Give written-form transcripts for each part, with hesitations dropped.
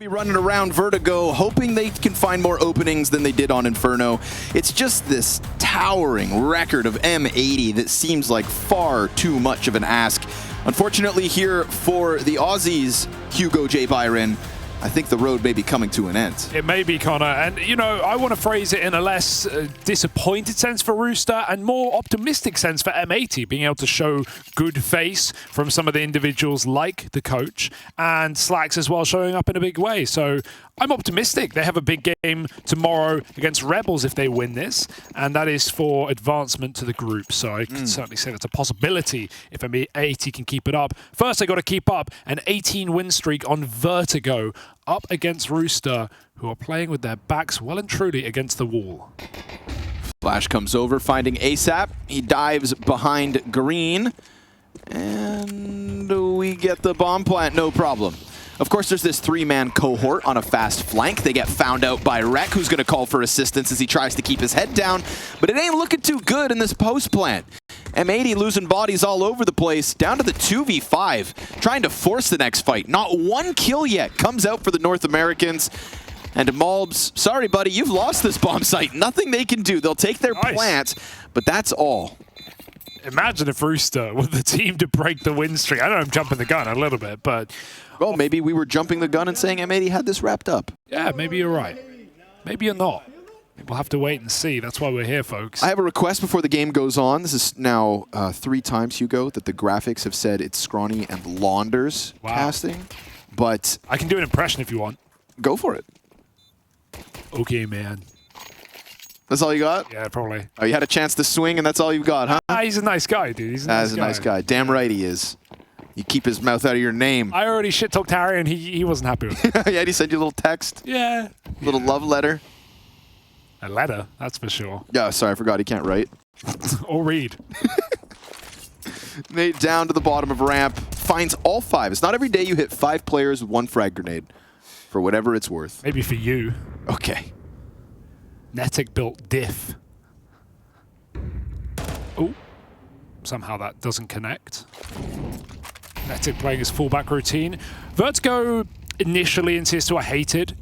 Be running around Vertigo, hoping they can find more openings than they did on Inferno. It's just this towering record of M80 that seems like far too much of an ask. Unfortunately here for the Aussies, Hugo J. Byron, I think the road may be coming to an end. It may be, Connor. And, you know, I want to phrase it in a less disappointed sense for Rooster and more optimistic sense for M80, being able to show good face from some of the individuals like the coach and Slacks as well showing up in a big way. So I'm optimistic. They have a big game tomorrow against Rebels if they win this, and that is for advancement to the group. So I can certainly say that's a possibility if M80 can keep it up. First, they got to keep up an 18-win streak on Vertigo, up against Rooster, who are playing with their backs well and truly against the wall. Flash comes over, finding ASAP. He dives behind Green, and we get the bomb plant, no problem. Of course, there's this three-man cohort on a fast flank. They get found out by Rek, who's going to call for assistance as he tries to keep his head down, but it ain't looking too good in this post plant. M80 losing bodies all over the place, down to the 2v5, trying to force the next fight. Not one kill yet comes out for the North Americans. And Malbs, sorry buddy, you've lost this bomb site. Nothing they can do. They'll take their plant, but that's all. Imagine if Rooster were the team to break the win streak. I know I'm jumping the gun a little bit, but... Well, maybe we were jumping the gun and saying M80 had this wrapped up. Yeah, maybe you're right. Maybe you're not. We'll have to wait and see. That's why we're here, folks. I have a request before the game goes on. This is now 3 times, Hugo, that the graphics have said it's Scrawny and Launders casting. But I can do an impression if you want. Go for it. Okay, man. That's all you got? Yeah, probably. Oh, you had a chance to swing and that's all you've got, huh? He's a nice guy, dude. He's a nice guy. Damn right he is. You keep his mouth out of your name. I already shit-talked Harry and he wasn't happy with it. Yeah, he sent you a little text? Yeah. Little love letter? A letter, that's for sure. Yeah, sorry, I forgot he can't write. Or read. Nate down to the bottom of ramp, finds all 5. It's not every day you hit 5 players with 1 frag grenade, for whatever it's worth. Maybe for you. Okay. Netic built diff. Oh, somehow that doesn't connect. Netic playing his fullback routine. Vertigo initially in CS2 I hated.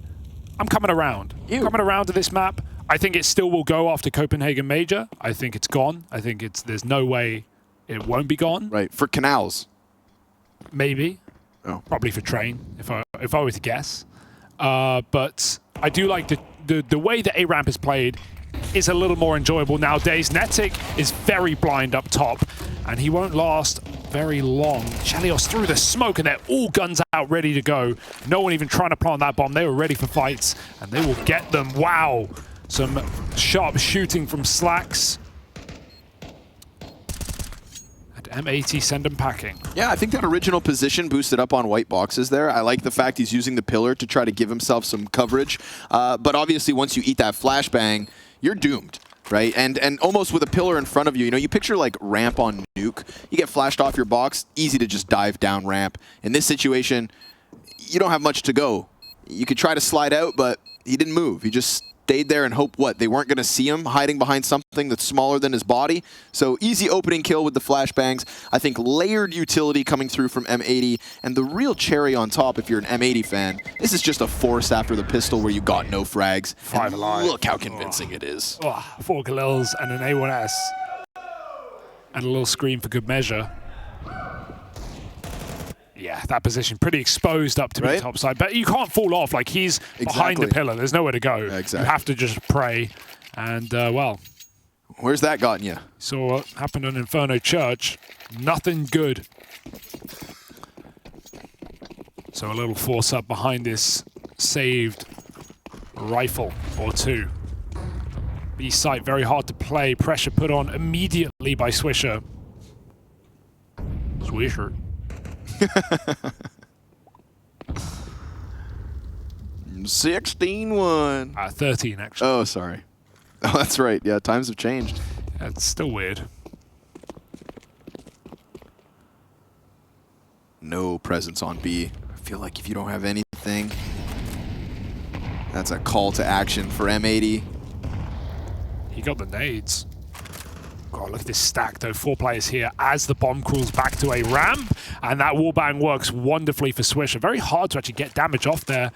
I'm coming around. Coming around to this map. I think it still will go after Copenhagen Major. I think it's gone. I think there's no way it won't be gone. Right, for Canals. Maybe. Oh. Probably for Train, if I were to guess. But I do like the way that A-Ramp is played is a little more enjoyable nowadays. Netic is very blind up top, and he won't last very long. Chelios through the smoke, and they're all guns out, ready to go. No one even trying to plant that bomb. They were ready for fights, and they will get them. Wow. Some sharp shooting from Slacks. And M80 send them packing. Yeah, I think that original position boosted up on white boxes there. I like the fact he's using the pillar to try to give himself some coverage. But obviously, once you eat that flashbang, you're doomed, right? And almost with a pillar in front of you, you know, you picture like ramp on Nuke. You get flashed off your box, easy to just dive down ramp. In this situation, you don't have much to go. You could try to slide out, but he didn't move. He just stayed there and hoped they weren't going to see him hiding behind something that's smaller than his body. So easy opening kill with the flashbangs. I think layered utility coming through from M80, and the real cherry on top if you're an M80 fan, this is just a force after the pistol where you got no frags. 5 alive. Look how convincing it is. 4 Galils and an A1S. And a little scream for good measure. Yeah, that position pretty exposed up to the top side. But you can't fall off. Like, he's behind the pillar. There's nowhere to go. Yeah, exactly. You have to just pray. And, well... Where's that gotten you? Saw what happened on Inferno Church. Nothing good. So a little force up behind this saved rifle or 2. B site very hard to play. Pressure put on immediately by Swisher. Swisher. 16-1. 13, actually. Oh, sorry. Oh, that's right. Yeah, times have changed. Yeah, it's still weird. No presence on B. I feel like if you don't have anything, that's a call to action for M80. He got the nades. God, look at this stack, though. 4 players here as the bomb crawls back to a ramp. And that wallbang works wonderfully for Swisher. Very hard to actually get damage off there.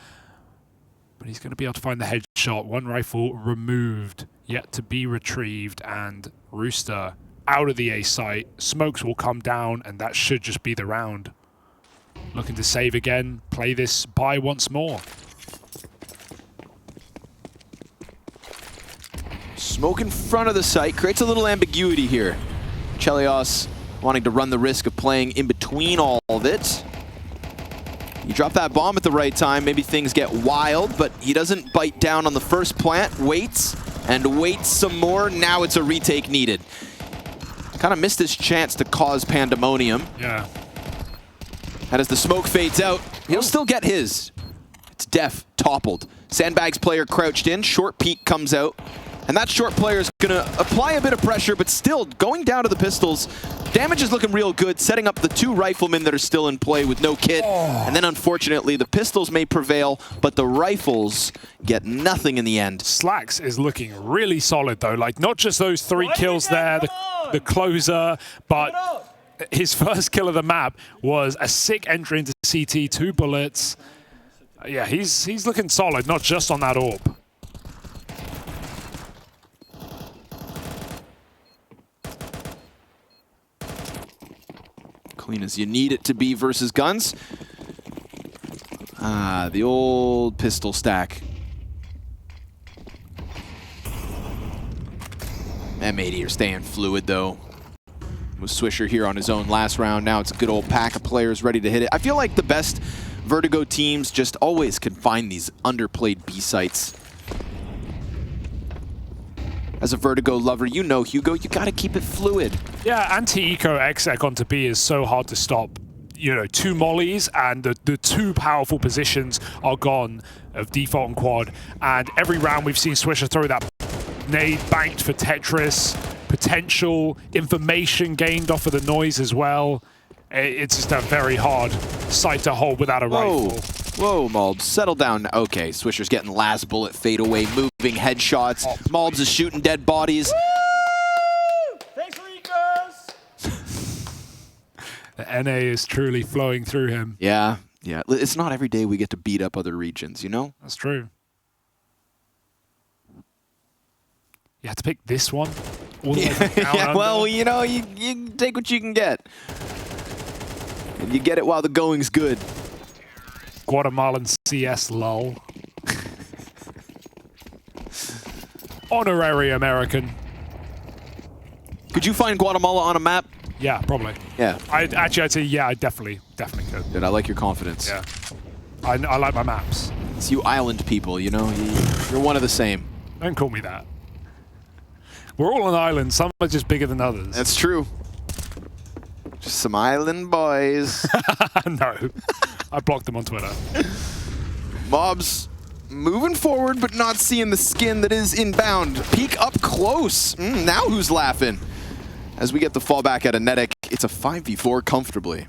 But he's going to be able to find the headshot. One rifle removed, yet to be retrieved, and Rooster out of the A site. Smokes will come down, and that should just be the round. Looking to save again, play this buy once more. Smoke in front of the site creates a little ambiguity here. Chelios wanting to run the risk of playing in between all of it. You drop that bomb at the right time, maybe things get wild, but he doesn't bite down on the first plant, waits, and waits some more. Now it's a retake needed. Kind of missed his chance to cause pandemonium. Yeah. And as the smoke fades out, he'll still get his. It's Def toppled. Sandbags player crouched in, short peek comes out. And that short player is going to apply a bit of pressure, but still going down to the pistols. Damage is looking real good, setting up the two riflemen that are still in play with no kit. And then unfortunately, the pistols may prevail, but the rifles get nothing in the end. Slacks is looking really solid though. Like not just those 3 kills there, the closer, but his first kill of the map was a sick entry into CT, 2 bullets. Yeah, he's looking solid, not just on that AWP. Clean as you need it to be versus guns. Ah, the old pistol stack. M80 are staying fluid though. Was Swisher here on his own last round. Now it's a good old pack of players ready to hit it. I feel like the best Vertigo teams just always can find these underplayed B sites. As a Vertigo lover, you know, Hugo, you gotta keep it fluid. Yeah, anti-eco exec onto B is so hard to stop. You know, 2 mollies and the 2 powerful positions are gone of default and quad. And every round we've seen Swisher throw that nade banked for Tetris, potential information gained off of the noise as well. It's just a very hard site to hold without a rifle. Whoa, Malbs, settle down. Okay, Swisher's getting last bullet fade away, moving headshots. Malbs is shooting dead bodies. Woo! Thanks, Ricos! The NA is truly flowing through him. Yeah. It's not every day we get to beat up other regions, you know? That's true. You have to pick this one all the way from down under. Well, you know, you take what you can get. And you get it while the going's good. Guatemalan CS lol. Honorary American. Could you find Guatemala on a map? Yeah, probably. Yeah. I'd say yeah, I definitely could. Dude, I like your confidence. Yeah. I like my maps. It's you island people, you know? You're one of the same. Don't call me that. We're all on islands. Some are just bigger than others. That's true. Just some island boys. No. I blocked them on Twitter. Mobs moving forward, but not seeing the skin that is inbound. Peek up close. Now who's laughing? As we get the fallback at a Netic, it's a 5v4 comfortably.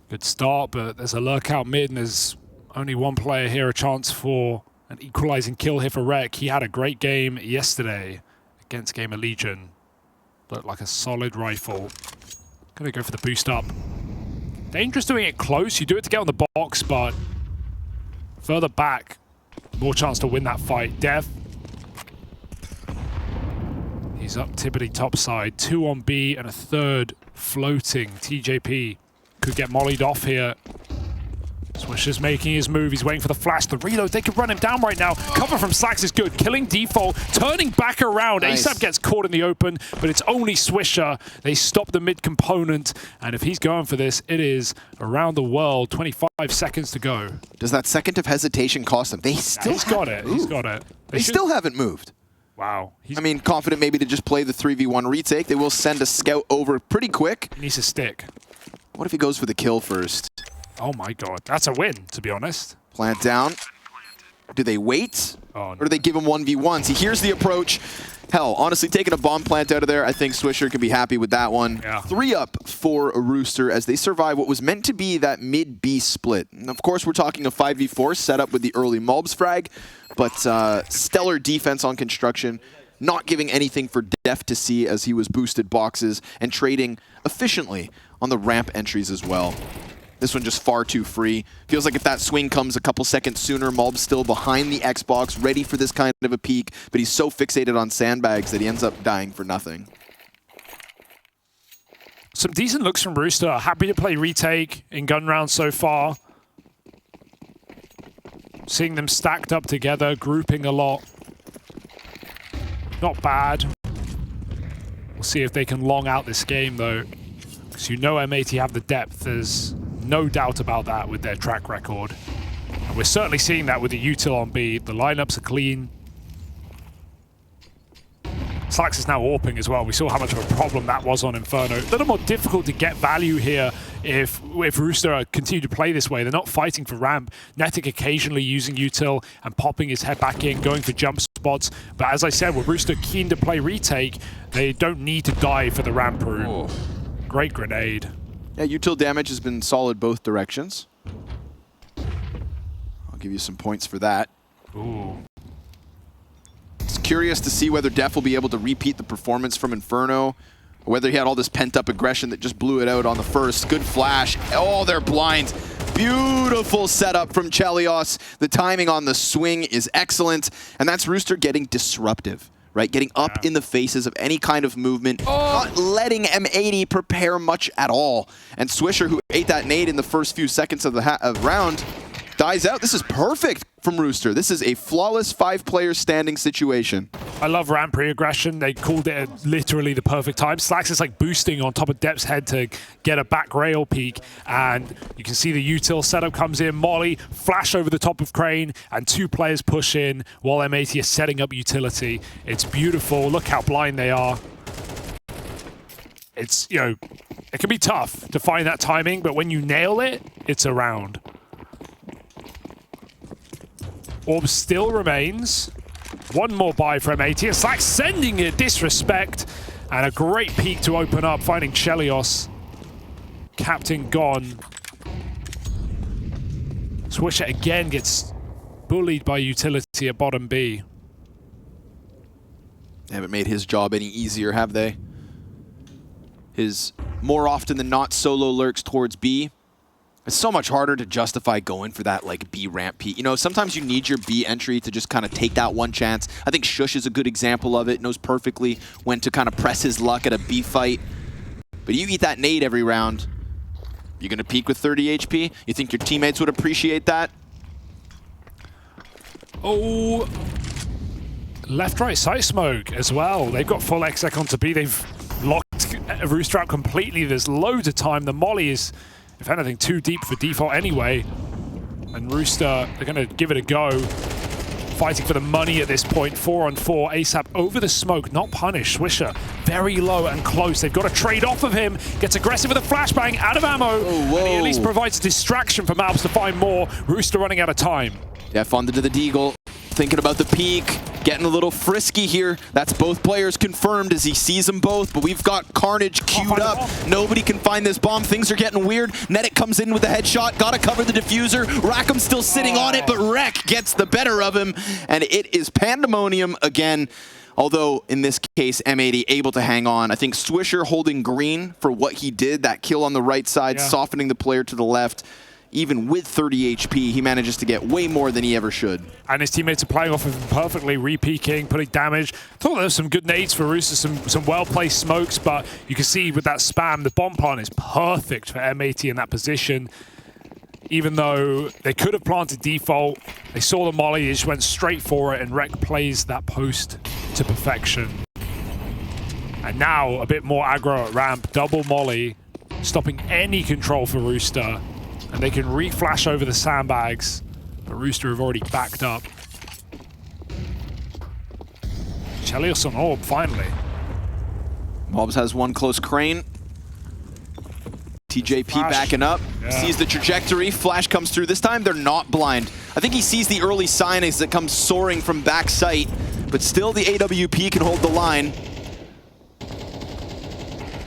Good start, but there's a lurk out mid, and there's only one player here, a chance for an equalizing kill here for Rec. He had a great game yesterday against Gamer Legion. Looked like a solid rifle. Gonna go for the boost up. Dangerous doing it close. You do it to get on the box, but further back, more chance to win that fight. Dev. He's up Tippity top side. 2 on B and a 3rd floating. TJP could get mollied off here. Swisher's making his move. He's waiting for the flash. The reload, they could run him down right now. Cover from Slacks is good. Killing default, turning back around. Nice. ASAP gets caught in the open, but it's only Swisher. They stop the mid component, and if he's going for this, it is around the world. 25 seconds to go. Does that second of hesitation cost them? They still He's got it. He's got it. They still haven't moved. Wow. I mean, confident maybe to just play the 3v1 retake. They will send a scout over pretty quick. He needs a stick. What if he goes for the kill first? Oh my god. That's a win, to be honest. Plant down. Do they wait? Oh, Or do they give him 1v1s? He hears the approach. Hell, honestly, taking a bomb plant out of there, I think Swisher can be happy with that one. Yeah. 3 up for a Rooster as they survive what was meant to be that mid-B split. And of course, we're talking a 5v4 set up with the early Mulbs frag, but stellar defense on construction, not giving anything for Def to see as he was boosted boxes and trading efficiently on the ramp entries as well. This one just far too free. Feels like if that swing comes a couple seconds sooner, Mulb's still behind the Xbox, ready for this kind of a peek, but he's so fixated on sandbags that he ends up dying for nothing. Some decent looks from Rooster. Happy to play retake in gun rounds so far. Seeing them stacked up together, grouping a lot. Not bad. We'll see if they can long out this game, though. Because you know M80 have the depth. There's no doubt about that with their track record. And we're certainly seeing that with the util on B. The lineups are clean. Slax is now warping as well. We saw how much of a problem that was on Inferno. A little more difficult to get value here if Rooster continue to play this way. They're not fighting for ramp. Netic occasionally using util and popping his head back in, going for jump spots. But as I said, with Rooster keen to play retake, they don't need to die for the ramp room. Oh. Great grenade. Yeah, util damage has been solid both directions. I'll give you some points for that. Ooh. Curious to see whether Def will be able to repeat the performance from Inferno, or whether he had all this pent-up aggression that just blew it out on the first. Good flash. Oh, they're blind. Beautiful setup from Chelios. The timing on the swing is excellent, and that's Rooster getting disruptive, right? Getting up in the faces of any kind of movement, not letting M80 prepare much at all. And Swisher, who ate that nade in the first few seconds of the round, dies out. This is perfect from Rooster. This is a flawless 5-player standing situation. I love ramp pre-aggression. They called it at literally the perfect time. Slax is like boosting on top of Dep's head to get a back rail peek, and you can see the util setup comes in. Molly, flash over the top of Crane, and 2 players push in while M80 is setting up utility. It's beautiful. Look how blind they are. It's, you know, it can be tough to find that timing, but when you nail it, it's a round. Orb still remains. One more buy from M80. It's like sending it disrespect. And a great peek to open up, finding Chelios. Captain gone. Swisher again gets bullied by utility at bottom B. They haven't made his job any easier, have they? His more often than not solo lurks towards B. It's so much harder to justify going for that like B ramp peak. You know, sometimes you need your B entry to just kind of take that one chance. I think Shush is a good example of it. Knows perfectly when to kind of press his luck at a B fight. But you eat that nade every round, you're going to peak with 30 HP? You think your teammates would appreciate that? Oh, left-right side smoke as well. They've got full exec onto B. They've locked Rooster out completely. There's loads of time. The molly is, if anything, too deep for default anyway. And Rooster, they're going to give it a go. Fighting for the money at this point. 4-on-4. ASAP over the smoke, not punished. Swisher very low and close. They've got to trade off of him. Gets aggressive with a flashbang, out of ammo. And he at least provides a distraction for Malps to find more. Rooster running out of time. Def onto the Deagle. Thinking about the peak. Getting a little frisky here. That's both players confirmed as he sees them both, but we've got Carnage queued up. Nobody can find this bomb. Things are getting weird. Netic comes in with the headshot. Gotta cover the diffuser. Rackham's still sitting on it, but Rek gets the better of him, and it is pandemonium again. Although, in this case, M80 able to hang on. I think Swisher holding green for what he did. That kill on the right side, softening the player to the left. Even with 30 HP, he manages to get way more than he ever should. And his teammates are playing off of him perfectly, re-peeking, putting damage. Thought there was some good nades for Rooster, some well-placed smokes, but you can see with that spam, the bomb plant is perfect for M80 in that position. Even though they could have planted default, they saw the molly, they just went straight for it, and Rek plays that post to perfection. And now, a bit more aggro at ramp, double molly, stopping any control for Rooster. And they can re-flash over the sandbags, but Rooster have already backed up. Chelios on orb, finally. Mobs has one close crane. TJP backing up, sees the trajectory, flash comes through. This time they're not blind. I think he sees the early sign as it comes soaring from back sight, but still the AWP can hold the line.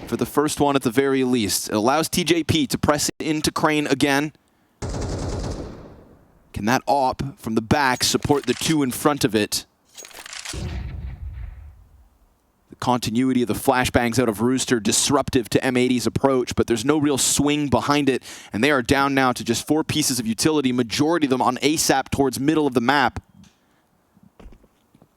For the first one at the very least. It allows TJP to press into Crane again. Can that AWP from the back support the two in front of it? The continuity of the flashbangs out of Rooster, disruptive to M80's approach, but there's no real swing behind it, and they are down now to just 4 pieces of utility, majority of them on ASAP towards middle of the map.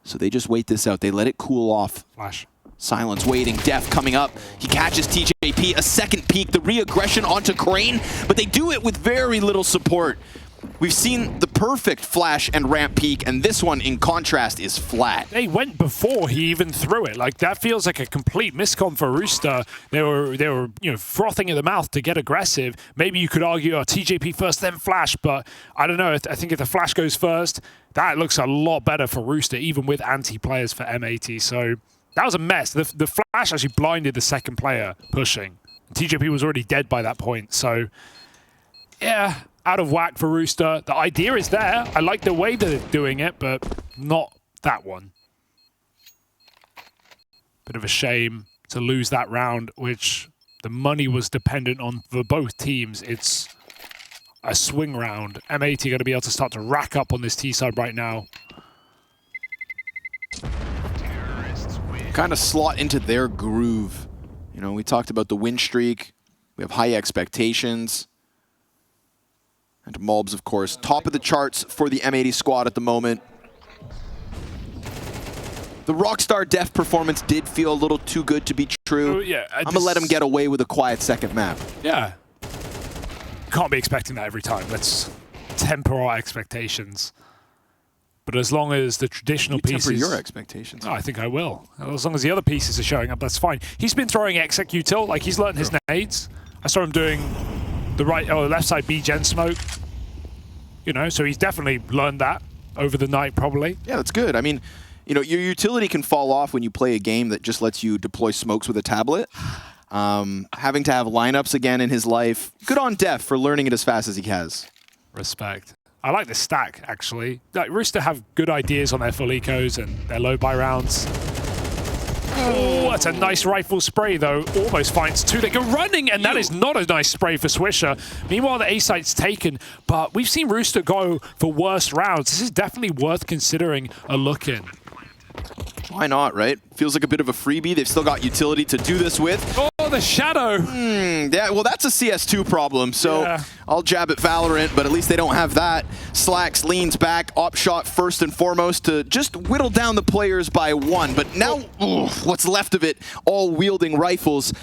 So they just wait this out. They let it cool off. Flash. Silence waiting, Def coming up. He catches TJP, a second peek, the re-aggression onto Crane, but they do it with very little support. We've seen the perfect flash and ramp peek, and this one, in contrast, is flat. They went before he even threw it. Like, that feels like a complete miscom for Rooster. They were you know, frothing at the mouth to get aggressive. Maybe you could argue, oh, TJP first, then flash, but I don't know. I think if the flash goes first, that looks a lot better for Rooster, even with anti-players for M80. So that was a mess. The flash actually blinded the second player pushing. TJP was already dead by that point. So, yeah, out of whack for Rooster. The idea is there. I like the way that they're doing it, but not that one. Bit of a shame to lose that round, which the money was dependent on for both teams. It's a swing round. M80 going to be able to start to rack up on this T side right now. Kind of slot into their groove. You know, we talked about the win streak. We have high expectations. And Mulbs, of course, top of the charts for the M80 squad at the moment. The Rockstar Def performance did feel a little too good to be true. Yeah, I'm going to let him get away with a quiet second map. Yeah. Can't be expecting that every time. Let's temper our expectations. But as long as the traditional pieces... temper your expectations. Oh, I think I will. As long as the other pieces are showing up, that's fine. He's been throwing exec util, like he's learned his nades. I saw him doing the right or left side B gen smoke. You know, so he's definitely learned that over the night, probably. Yeah, that's good. I mean, you know, your utility can fall off when you play a game that just lets you deploy smokes with a tablet. Having to have lineups again in his life. Good on Def for learning it as fast as he has. Respect. I like the stack, actually. Like, Rooster have good ideas on their full ecos and their low buy rounds. Oh, that's a nice rifle spray, though. Almost finds 2. They go running, and that is not a nice spray for Swisher. Meanwhile, the A site's taken, but we've seen Rooster go for worse rounds. This is definitely worth considering a look in. Why not, right? Feels like a bit of a freebie. They've still got utility to do this with. Oh, the shadow! Yeah, well, that's a CS2 problem, so yeah. I'll jab at Valorant, but at least they don't have that. Slacks leans back, op shot first and foremost to just whittle down the players by 1. But now, what's left of it, all wielding rifles.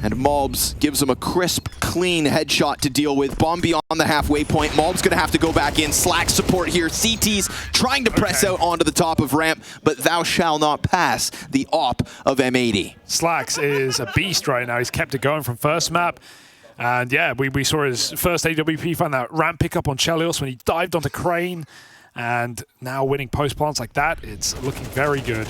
And Mulbs gives him a crisp, clean headshot to deal with. Bomb beyond the halfway point. Mulbs going to have to go back in. Slack support here. CT's trying to press out onto the top of ramp, but thou shall not pass the op of M80. Slacks is a beast right now. He's kept it going from first map. And yeah, we saw his first AWP find that ramp pickup on Chelios when he dived onto Crane. And now winning post plants like that, it's looking very good.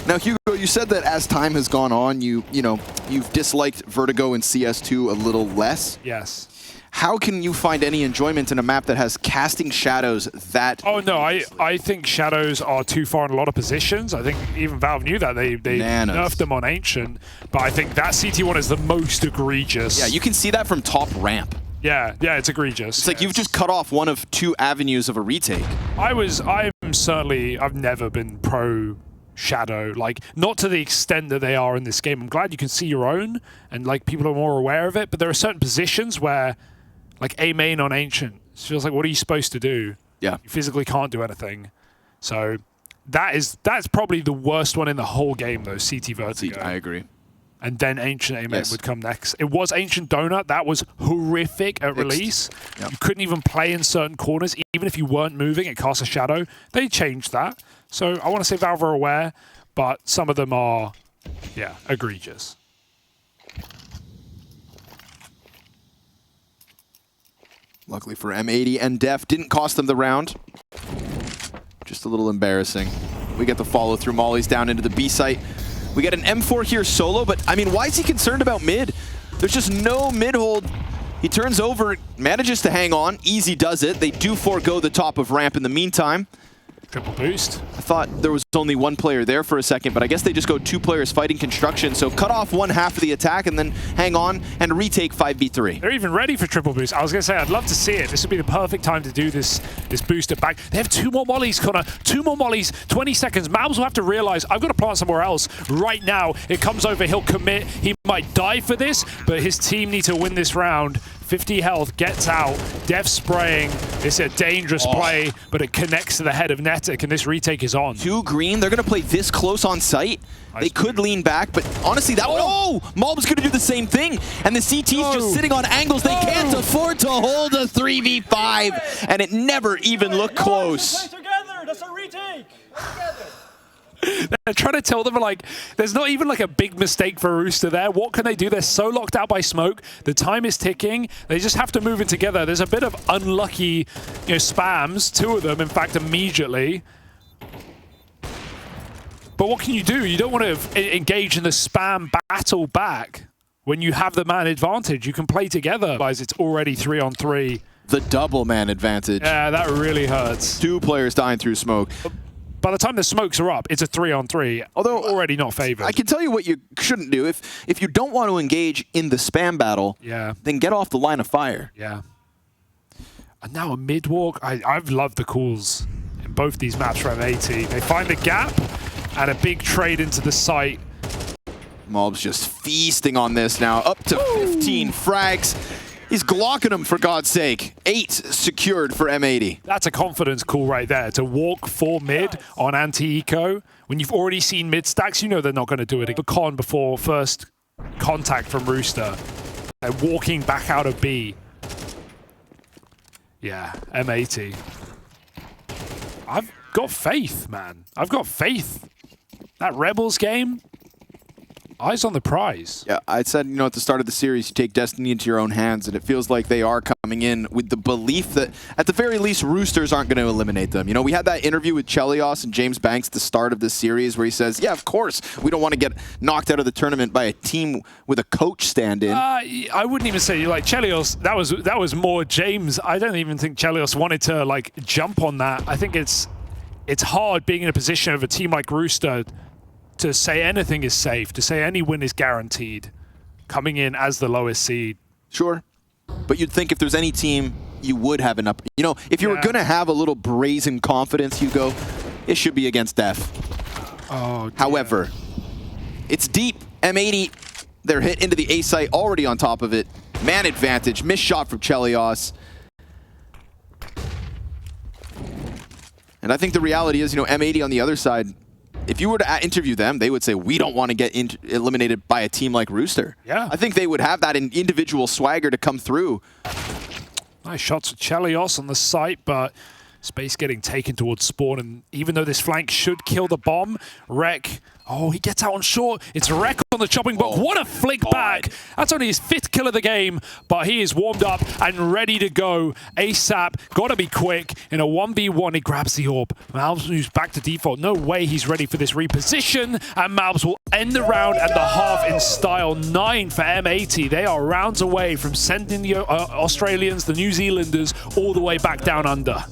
Now, Hugo, you said that as time has gone on, you've disliked Vertigo and CS2 a little less. Yes. How can you find any enjoyment in a map that has casting shadows that... Oh, no, I think shadows are too far in a lot of positions. I think even Valve knew that. They nerfed them on Ancient. But I think that CT1 is the most egregious. Yeah, you can see that from top ramp. Yeah, it's egregious. It's like you've just cut off one of 2 avenues of a retake. I've never been pro shadow, like not to the extent that they are in this game. I'm glad you can see your own and like people are more aware of it, but there are certain positions where like A main on Ancient, it feels like, what are you supposed to do? Yeah. You physically can't do anything. So that's probably the worst one in the whole game though, CT Vertigo. I agree. And then Ancient A main would come next. It was Ancient Donut. That was horrific at release. Yep. You couldn't even play in certain corners. Even if you weren't moving, it cast a shadow. They changed that. So I want to say Valve are aware, but some of them are, yeah, egregious. Luckily for M80 and Def, didn't cost them the round. Just a little embarrassing. We get the follow through. Molly's down into the B site. We get an M4 here solo, but I mean, why is he concerned about mid? There's just no mid hold. He turns over, manages to hang on. Easy does it. They do forego the top of ramp in the meantime. Triple boost. I thought there was only one player there for a second, but I guess they just go 2 players fighting construction. So cut off one half of the attack and then hang on and retake 5v3. They're even ready for triple boost. I was going to say, I'd love to see it. This would be the perfect time to do this booster back. They have 2 more mollies, Connor. 2 more mollies, 20 seconds. Mabs will have to realize, I've got to plant somewhere else right now. It comes over, he'll commit. He might die for this, but his team need to win this round. 50 health, gets out, Def spraying. It's a dangerous play, but it connects to the head of Netic, and this retake is on. 2 green, they're going to play this close on site. They could lean back, but honestly, that one, Malb's going to do the same thing, and the CT's just sitting on angles. They can't afford to hold a 3v5, and it never even looked close. Play together. That's a retake. Play together. They're trying to tell them, like, there's not even like a big mistake for Rooster there. What can they do? They're so locked out by smoke. The time is ticking. They just have to move it together. There's a bit of unlucky, spams. 2 of them, in fact, immediately. But what can you do? You don't want to engage in the spam battle back when you have the man advantage. You can play together. It's already 3-on-3. The double man advantage. Yeah, that really hurts. 2 players dying through smoke. By the time the smokes are up, it's a 3-on-3. Although already not favored. I can tell you what you shouldn't do. If you don't want to engage in the spam battle, then get off the line of fire. Yeah. And now a mid walk. I've loved the calls in both these maps for M80. They find the gap and a big trade into the site. Malb's just feasting on this now. Up to 15 frags. He's glocking them, for God's sake. 8 secured for M80. That's a confidence call right there. To walk 4 mid on anti-eco. When you've already seen mid stacks, you know they're not going to do it. The con before first contact from Rooster. They're walking back out of B. Yeah, M80. I've got faith, man. I've got faith. That Rebels game, eyes on the prize. Yeah, I said, at the start of the series, you take destiny into your own hands, and it feels like they are coming in with the belief that, at the very least, Roosters aren't going to eliminate them. We had that interview with Chelios and James Banks at the start of this series where he says, yeah, of course, we don't want to get knocked out of the tournament by a team with a coach stand-in. I wouldn't even say, Chelios, that was more James. I don't even think Chelios wanted to, jump on that. I think it's hard being in a position of a team like Rooster to say anything is safe, to say any win is guaranteed, coming in as the lowest seed. Sure. But you'd think if there's any team, you would have an up. If you were going to have a little brazen confidence, Hugo, it should be against Def. Oh, dear. However, it's deep. M80, they're hit into the A site, already on top of it. Man advantage, missed shot from Chelios. And I think the reality is, M80 on the other side, if you were to interview them, they would say, we don't want to get eliminated by a team like Rooster. Yeah. I think they would have that individual swagger to come through. Nice shots for Chelios on the site, but space getting taken towards spawn. And even though this flank should kill the bomb, Rek, he gets out on short. It's Rek on the chopping block. What a flick back. That's only his 5th kill of the game, but he is warmed up and ready to go ASAP. Got to be quick. In a 1v1, he grabs the orb. Malbs moves back to default. No way he's ready for this reposition, and Malbs will end the round and the half in style. 9 for M80. They are rounds away from sending the Australians, the New Zealanders, all the way back down under.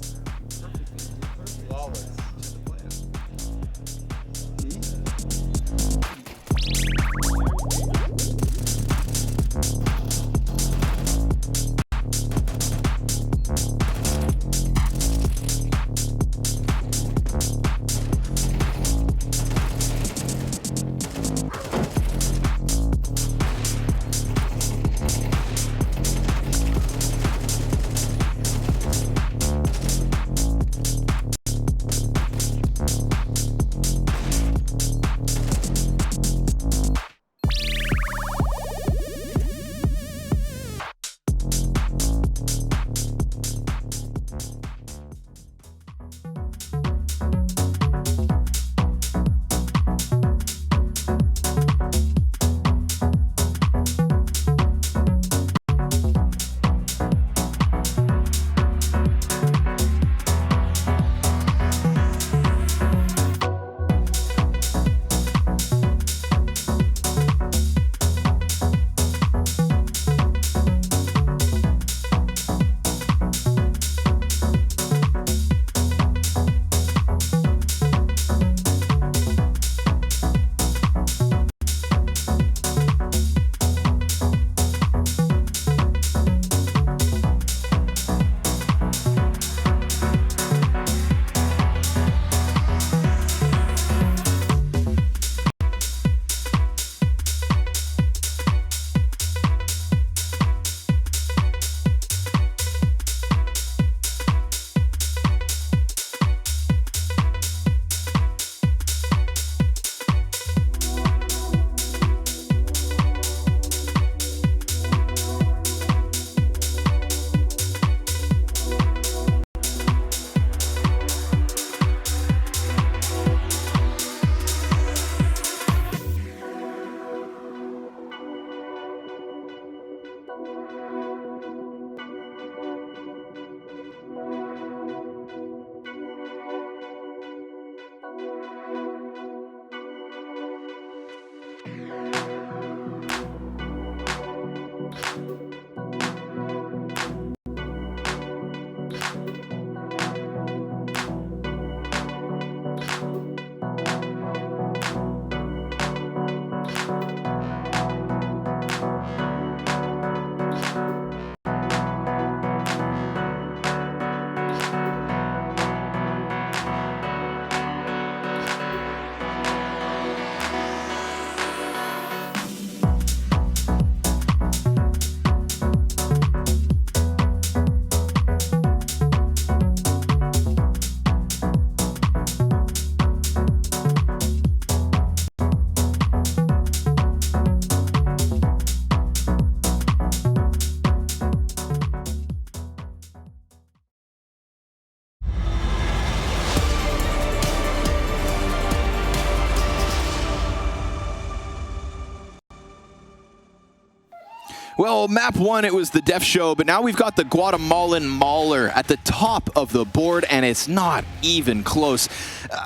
Well, map 1, it was the Def Show, but now we've got the Guatemalan Mauler at the top of the board, and it's not even close.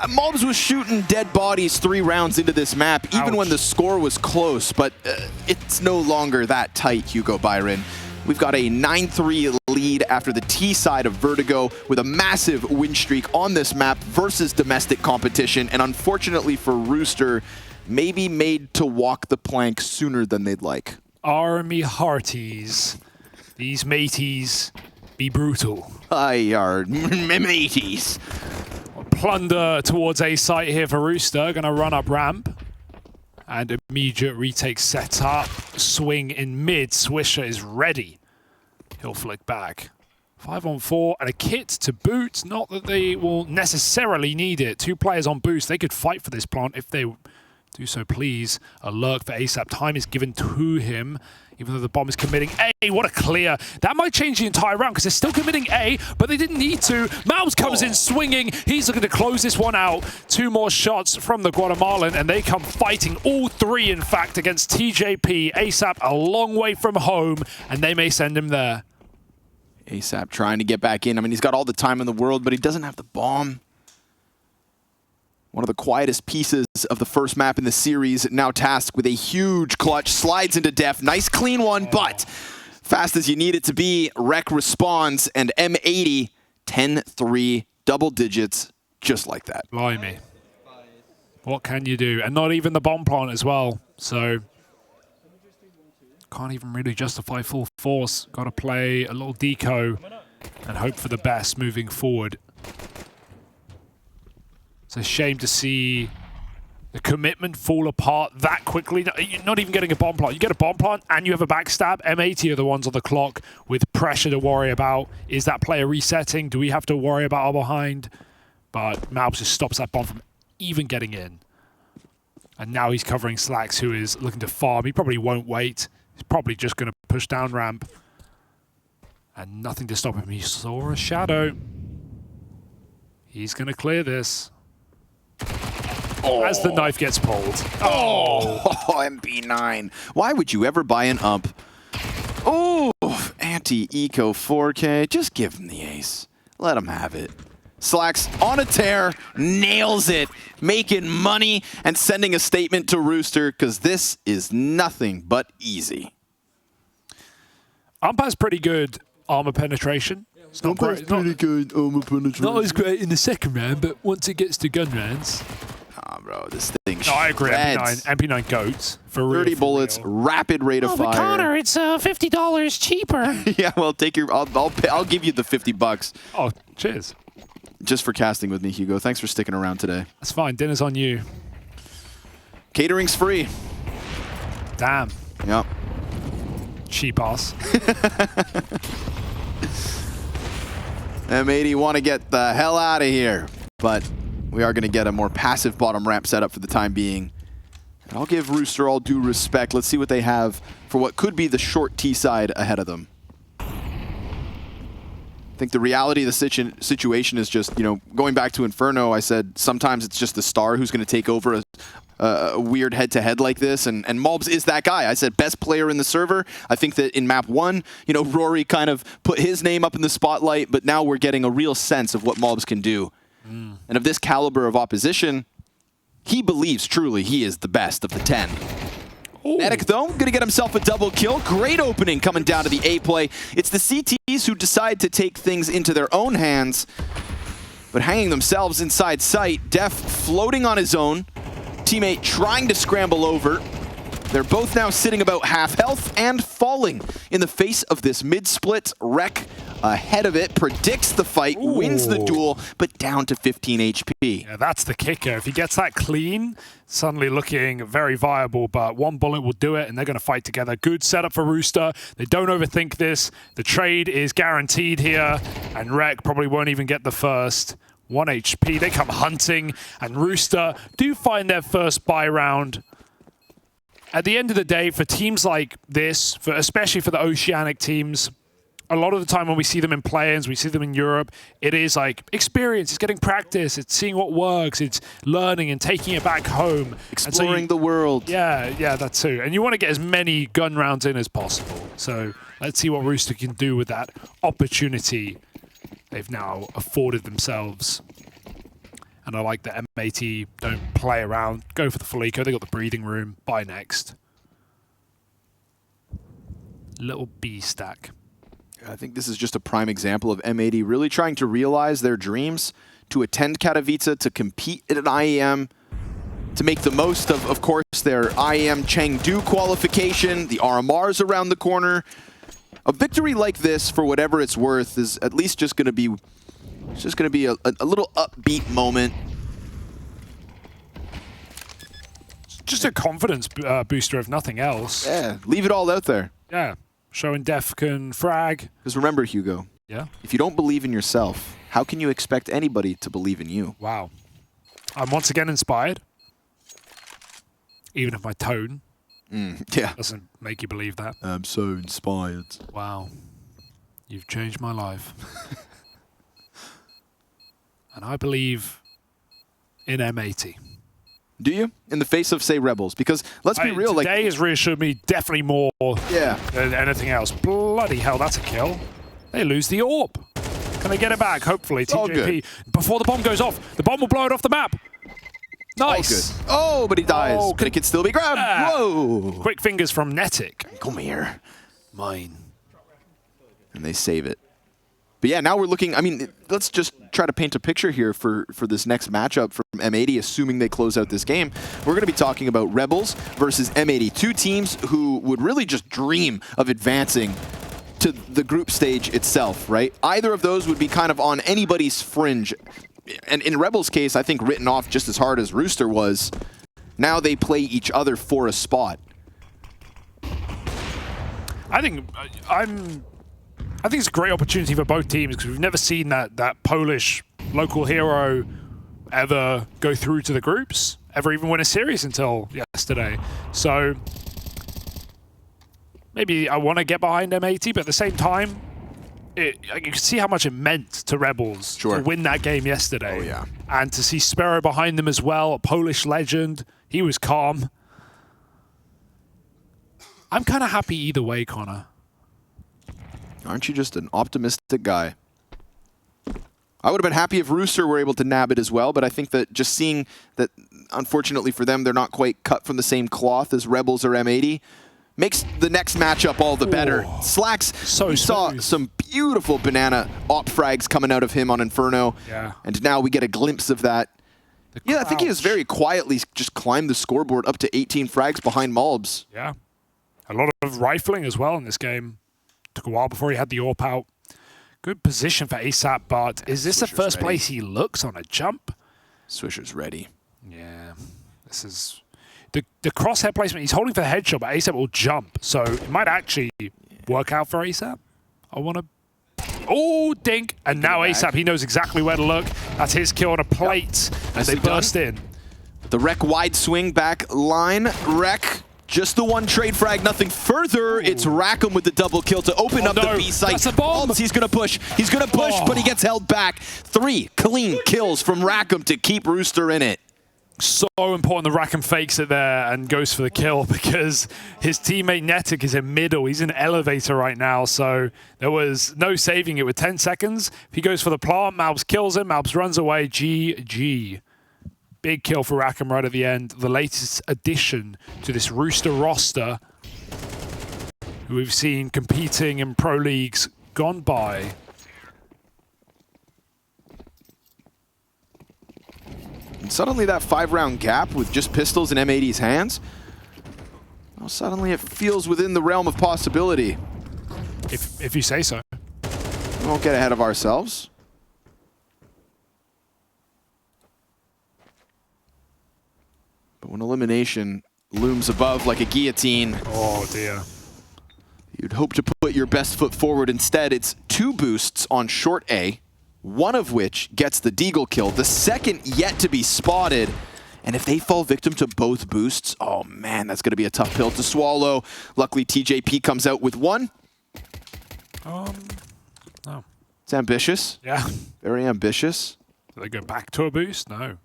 Mobs was shooting dead bodies 3 rounds into this map, even when the score was close, but it's no longer that tight, Hugo Byron. We've got a 9-3 lead after the T side of Vertigo with a massive win streak on this map versus domestic competition, and unfortunately for Rooster, maybe made to walk the plank sooner than they'd like. Army hearties, these mateys be brutal. Aye, our M80s. Plunder towards A site here for Rooster, gonna run up ramp. And immediate retake set up, swing in mid, Swisher is ready. He'll flick back. 5-on-4 and a kit to boot, not that they will necessarily need it. 2 players on boost, they could fight for this plant if they do so, please. A lurk for ASAP. Time is given to him, even though the bomb is committing A. What a clear. That might change the entire round because they're still committing A, but they didn't need to. Malbs comes in swinging. He's looking to close this one out. 2 more shots from the Guatemalan, and they come fighting, all 3, in fact, against TJP. ASAP a long way from home, and they may send him there. ASAP trying to get back in. I mean, he's got all the time in the world, but he doesn't have the bomb. One of the quietest pieces of the first map in the series, now tasked with a huge clutch, slides into Def. Nice clean one, but fast as you need it to be, Rec responds, and M80, 10-3, double digits, just like that. Blimey. What can you do? And not even the bomb plant as well, so can't even really justify full force. Got to play a little deco and hope for the best moving forward. It's a shame to see the commitment fall apart that quickly. You're not even getting a bomb plant. You get a bomb plant and you have a backstab. M80 are the ones on the clock with pressure to worry about. Is that player resetting? Do we have to worry about our behind? But Malbs just stops that bomb from even getting in. And now he's covering Slacks, who is looking to farm. He probably won't wait. He's probably just going to push down ramp. And nothing to stop him. He saw a shadow. He's going to clear this. As the knife gets pulled. Oh, MP9. Why would you ever buy an ump? Oh, anti-eco 4K. Just give him the ace. Let him have it. Slacks on a tear, nails it, making money and sending a statement to Rooster because this is nothing but easy. Ump has pretty good armor penetration. It's not great. Pretty good armor penetration. Not as great in the second round, but once it gets to gun rounds. Ah, bro, this thing. No, I agree. shreds. MP9 goats for real. 30 bullets, rapid rate of fire. Connor, it's $50 cheaper. Yeah, well, take your. I'll give you the $50 Oh, cheers. just for casting with me, Hugo. Thanks for sticking around today. That's fine. Dinner's on you. Catering's free. Damn. Yep. Cheap ass. M80 want to get the hell out of here, but we are going to get a more passive bottom ramp setup for the time being. And I'll give Rooster all due respect. Let's see what they have for what could be the short T side ahead of them. I think the reality of the situation is just, you know, going back to Inferno, I said sometimes it's just the star who's going to take over a weird head-to-head like this, and Malbs is that guy. I said best player in the server. I think that in map 1, you know, Rory kind of put his name up in the spotlight, but now we're getting a real sense of what Malbs can do. And of this caliber of opposition, he believes truly he is the best of the 10. Medic, though, going to get himself a double kill. Great opening coming down to the A play. It's the CTs who decide to take things into their own hands, but hanging themselves inside sight. Def floating on his own. Teammate trying to scramble over. They're both now sitting about half health and falling in the face of this mid-split. Wreck ahead of it, predicts the fight, wins the duel, but down to 15 HP. Yeah, that's the kicker. If he gets that clean, suddenly looking very viable, but one bullet will do it, and they're going to fight together. Good setup for Rooster. They don't overthink this. The trade is guaranteed here, and Wreck probably won't even get the first. 1 HP. They come hunting, and Rooster do find their first buy round. At the end of the day, for teams like this, especially for the Oceanic teams, a lot of the time when we see them in play-ins, we see them in Europe, it is like experience, it's getting practice, it's seeing what works, it's learning and taking it back home. Exploring the world. Yeah, that too. And you want to get as many gun rounds in as possible. So let's see what Rooster can do with that opportunity they've now afforded themselves. And I like that M80 don't play around, go for the full eco. They got the breathing room. Buy next. Little B stack. I think this is just a prime example of M80 really trying to realize their dreams, to attend Katowice, to compete at an IEM, to make the most of course, their IEM Chengdu qualification, the RMRs around the corner. A victory like this, for whatever it's worth, is at least just going to be a little upbeat moment. Just a confidence booster, if nothing else. Yeah, leave it all out there. Yeah, showing Def can frag. Because remember, Hugo, if you don't believe in yourself, how can you expect anybody to believe in you? Wow. I'm once again inspired. Even if my tone doesn't make you believe that. I'm so inspired. Wow. You've changed my life. And I believe in M80. Do you? In the face of, say, Rebels? Because let's be real. Today has reassured me definitely more than anything else. Bloody hell, that's a kill. They lose the AWP. Can they get it back? Hopefully. TJP, before the bomb goes off, the bomb will blow it off the map. Nice. Good. Oh, but he dies. But it can still be grabbed. Whoa. Quick fingers from Netic. Come here. Mine. And they save it. But yeah, now we're looking, I mean, let's just try to paint a picture here for this next matchup from M80, assuming they close out this game. We're going to be talking about Rebels versus M80, two teams who would really just dream of advancing to the group stage itself, right? Either of those would be kind of on anybody's fringe. And in Rebels' case, I think written off just as hard as Rooster was. Now they play each other for a spot. I think it's a great opportunity for both teams because we've never seen that Polish local hero ever go through to the groups, ever even win a series until yesterday. So maybe I want to get behind M80, but at the same time, you can see how much it meant to Rebels to win that game yesterday. Oh, yeah. And to see Sparrow behind them as well, a Polish legend. He was calm. I'm kind of happy either way, Connor. Aren't you just an optimistic guy? I would have been happy if Rooster were able to nab it as well, but I think that just seeing that, unfortunately for them, they're not quite cut from the same cloth as Rebels or M80, makes the next matchup all the better. Slacks, we saw some beautiful banana op frags coming out of him on Inferno, and now we get a glimpse of that. Yeah, I think he has very quietly just climbed the scoreboard up to 18 frags behind Malbs. Yeah, a lot of rifling as well in this game. Took a while before he had the AWP out. Good position for ASAP, but is this the first place he looks on a jump? Swisher's ready. Yeah, this is... The crosshair placement, he's holding for the headshot, but ASAP will jump. So it might actually work out for ASAP. I want to... Oh, dink. And now ASAP, he knows exactly where to look. That's his kill on a plate. As they burst in. The Wreck wide swing back line. Wreck, just the one trade frag, nothing further. Ooh. It's Rackham with the double kill to open up the B site. That's a bomb. He's going to push. He's going to push, but he gets held back. 3 clean kills from Rackham to keep Rooster in it. So important the Rackham fakes it there and goes for the kill because his teammate Netic is in middle. He's in elevator right now, so there was no saving it with 10 seconds. If he goes for the plant, Malbs kills him. Malbs runs away. GG. Big kill for Rackham right at the end. The latest addition to this Rooster roster, who we've seen competing in pro leagues gone by. And suddenly that 5-round gap with just pistols in M80's hands, well, suddenly it feels within the realm of possibility. If you say so. We won't get ahead of ourselves. But when elimination looms above like a guillotine, oh dear, you'd hope to put your best foot forward. Instead, it's 2 boosts on short A, one of which gets the Deagle kill, the second yet to be spotted. And if they fall victim to both boosts, oh man, that's going to be a tough pill to swallow. Luckily, TJP comes out with 1. No. It's ambitious. Yeah. Very ambitious. Do they go back to a boost? No.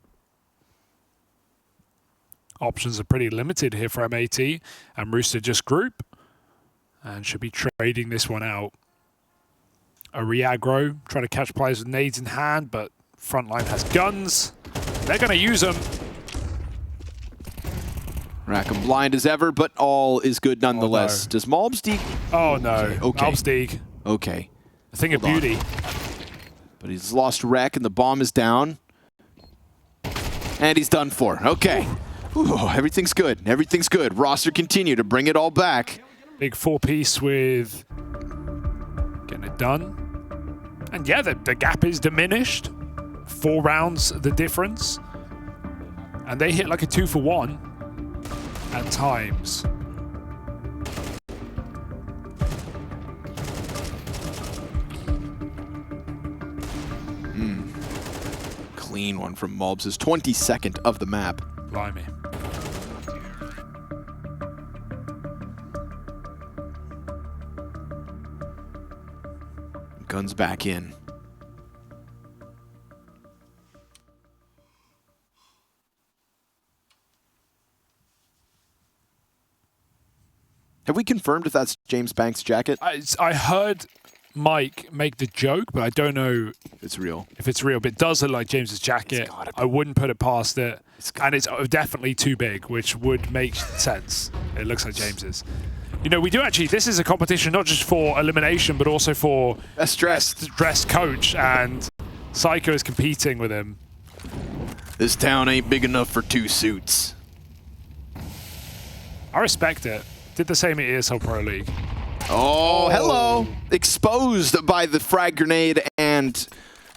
Options are pretty limited here for M80, and Rooster just group and should be trading this one out. A re-aggro, trying to catch players with nades in hand, but frontline has guns. They're going to use them. Rackham blind as ever, but all is good nonetheless. Oh, no. Does Malbs Deeg? Oh no, Okay. Malbs Deeg. Okay. A thing of Hold on. beauty. But he's lost Wreck and the bomb is down. And he's done for. Okay. Ooh, everything's good. Everything's good. Roster continue to bring it all back. Big 4-piece with getting it done. And yeah, the gap is diminished. 4 rounds, the difference. And they hit like a 2-for-1 at times. Clean one from Malbs, his 22nd of the map. Blimey. Guns back in. Have we confirmed if that's James Banks' jacket? I heard Mike make the joke, but I don't know It's real. if it's real. But it does look like James's jacket. It's gotta be. I wouldn't put it past it. And it's definitely too big, which would make sense. It looks like James's. You know, we do actually, this is a competition not just for elimination, but also for Best dressed. dressed coach, and Psycho is competing with him. This town ain't big enough for 2 suits. I respect it. Did the same at ESL Pro League. Oh, hello. Exposed by the frag grenade, and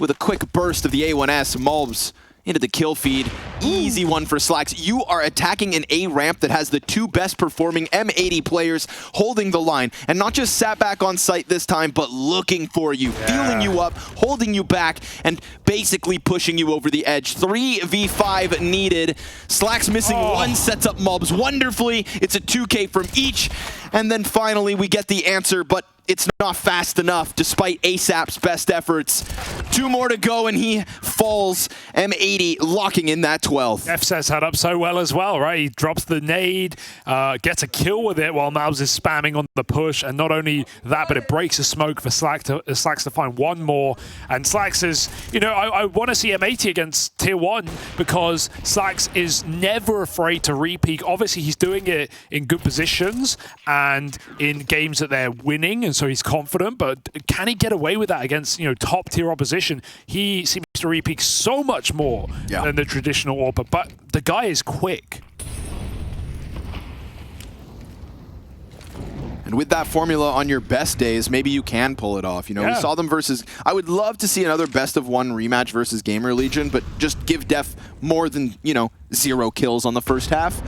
with a quick burst of the A1S, Malbs into the kill feed. Easy one for Slacks. You are attacking an A ramp that has the 2 best performing M80 players holding the line, and not just sat back on site this time, but looking for you, feeling you up, holding you back, and basically pushing you over the edge. 3v5 needed. Slacks missing 1, sets up Malbs wonderfully. It's a 2K from each, and then finally we get the answer, but it's not fast enough despite ASAP's best efforts. 2 more to go and he falls. M80 locking in that 12th. F sets that up so well as well, right? He drops the nade, gets a kill with it while Malbs is spamming on the push, and not only that, but it breaks the smoke for Slacks to find 1 more. And Slacks is, you know, I want to see M80 against Tier 1 because Slacks is never afraid to re-peek. Obviously, he's doing it in good positions and in games that they're winning, and so he's confident, but can he get away with that against, you know, top tier opposition? He seems to re-peek so much more than the traditional AWP, but the guy is quick. And with that formula on your best days, maybe you can pull it off. You know, we saw them versus... I would love to see another best of 1 rematch versus Gamer Legion, but just give Def more than, you know, 0 kills on the first half.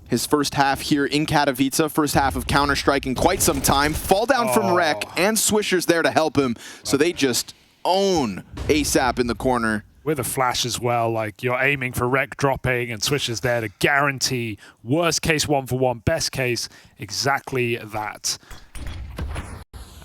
His first half here in Katowice, first half of Counter-Strike in quite some time. Fall down from Rec, and Swisher's there to help him. So they just own ASAP in the corner. With a flash as well, like you're aiming for Rec dropping, and Swisher's there to guarantee worst case 1-for-1, best case exactly that.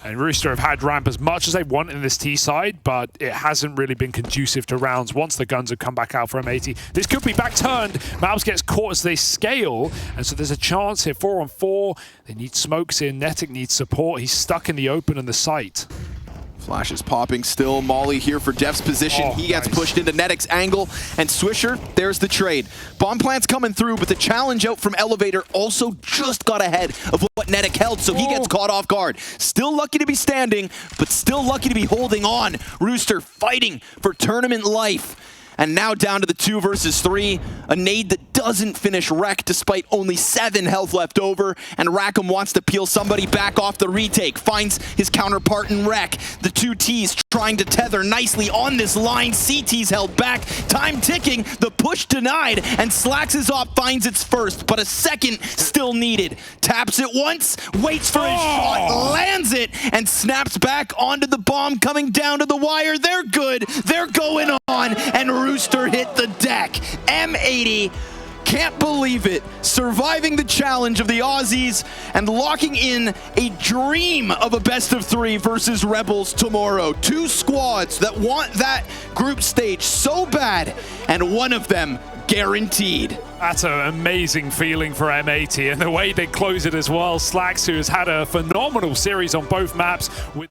And Rooster have had ramp as much as they want in this T side, but it hasn't really been conducive to rounds once the guns have come back out for M80. This could be back turned. Malbs gets caught as they scale, and so there's a chance here. 4-on-4. They need smokes in. Netic needs support. He's stuck in the open and the site. Flash is popping still. Molly here for Def's position. Oh, he gets nice. pushed into Netic's angle, and Swisher, there's the trade. Bomb plant's coming through, but the challenge out from Elevator also just got ahead of what Netic held, so he gets caught off guard. Still lucky to be standing, but still lucky to be holding on. Rooster fighting for tournament life. And now down to the 2 versus 3. A nade that doesn't finish Wreck despite only 7 health left over. And Rackham wants to peel somebody back off the retake. Finds his counterpart in Wreck. The 2 Ts trying to tether nicely on this line. CT's held back. Time ticking. The push denied. And Slax's op finds its first. But a second still needed. Taps it once. Waits for his shot. Lands it. And snaps back onto the bomb coming down to the wire. They're good. They're going on. And Rooster hit the deck. M80, can't believe it. Surviving the challenge of the Aussies and locking in a dream of a best of 3 versus Rebels tomorrow. 2 squads that want that group stage so bad, and one of them guaranteed. That's an amazing feeling for M80, and the way they close it as well. Slax, who has had a phenomenal series on both maps with